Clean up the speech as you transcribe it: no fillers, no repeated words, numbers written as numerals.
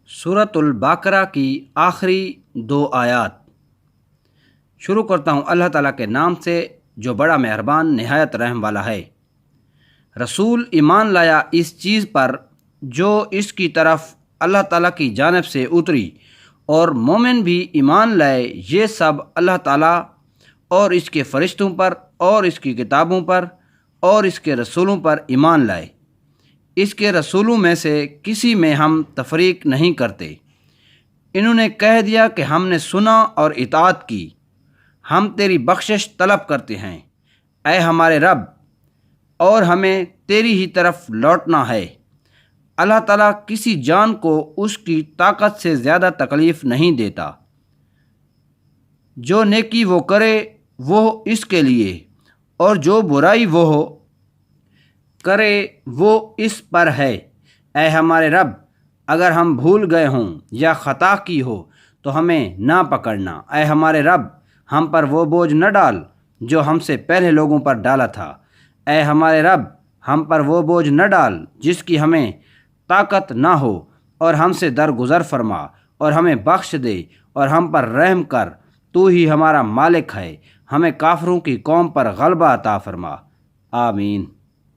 سورۃ البقرہ کی آخری 2 آیات۔ شروع کرتا ہوں اللہ تعالیٰ کے نام سے جو بڑا مہربان نہایت رحم والا ہے۔ رسول ایمان لایا اس چیز پر جو اس کی طرف اللہ تعالیٰ کی جانب سے اتری، اور مومن بھی ایمان لائے، یہ سب اللہ تعالیٰ اور اس کے فرشتوں پر اور اس کی کتابوں پر اور اس کے رسولوں پر ایمان لائے۔ اس کے رسولوں میں سے کسی میں ہم تفریق نہیں کرتے۔ انہوں نے کہہ دیا کہ ہم نے سنا اور اطاعت کی، ہم تیری بخشش طلب کرتے ہیں، اے ہمارے رب، اور ہمیں تیری ہی طرف لوٹنا ہے۔ اللہ تعالیٰ کسی جان کو اس کی طاقت سے زیادہ تکلیف نہیں دیتا۔ جو نیکی وہ کرے وہ اس کے لیے، اور جو برائی وہ کرے وہ اس پر ہے۔ اے ہمارے رب، اگر ہم بھول گئے ہوں یا خطا کی ہو تو ہمیں نہ پکڑنا۔ اے ہمارے رب، ہم پر وہ بوجھ نہ ڈال جو ہم سے پہلے لوگوں پر ڈالا تھا۔ اے ہمارے رب، ہم پر وہ بوجھ نہ ڈال جس کی ہمیں طاقت نہ ہو، اور ہم سے درگزر فرما اور ہمیں بخش دے اور ہم پر رحم کر۔ تو ہی ہمارا مالک ہے، ہمیں کافروں کی قوم پر غلبہ عطا فرما۔ آمین۔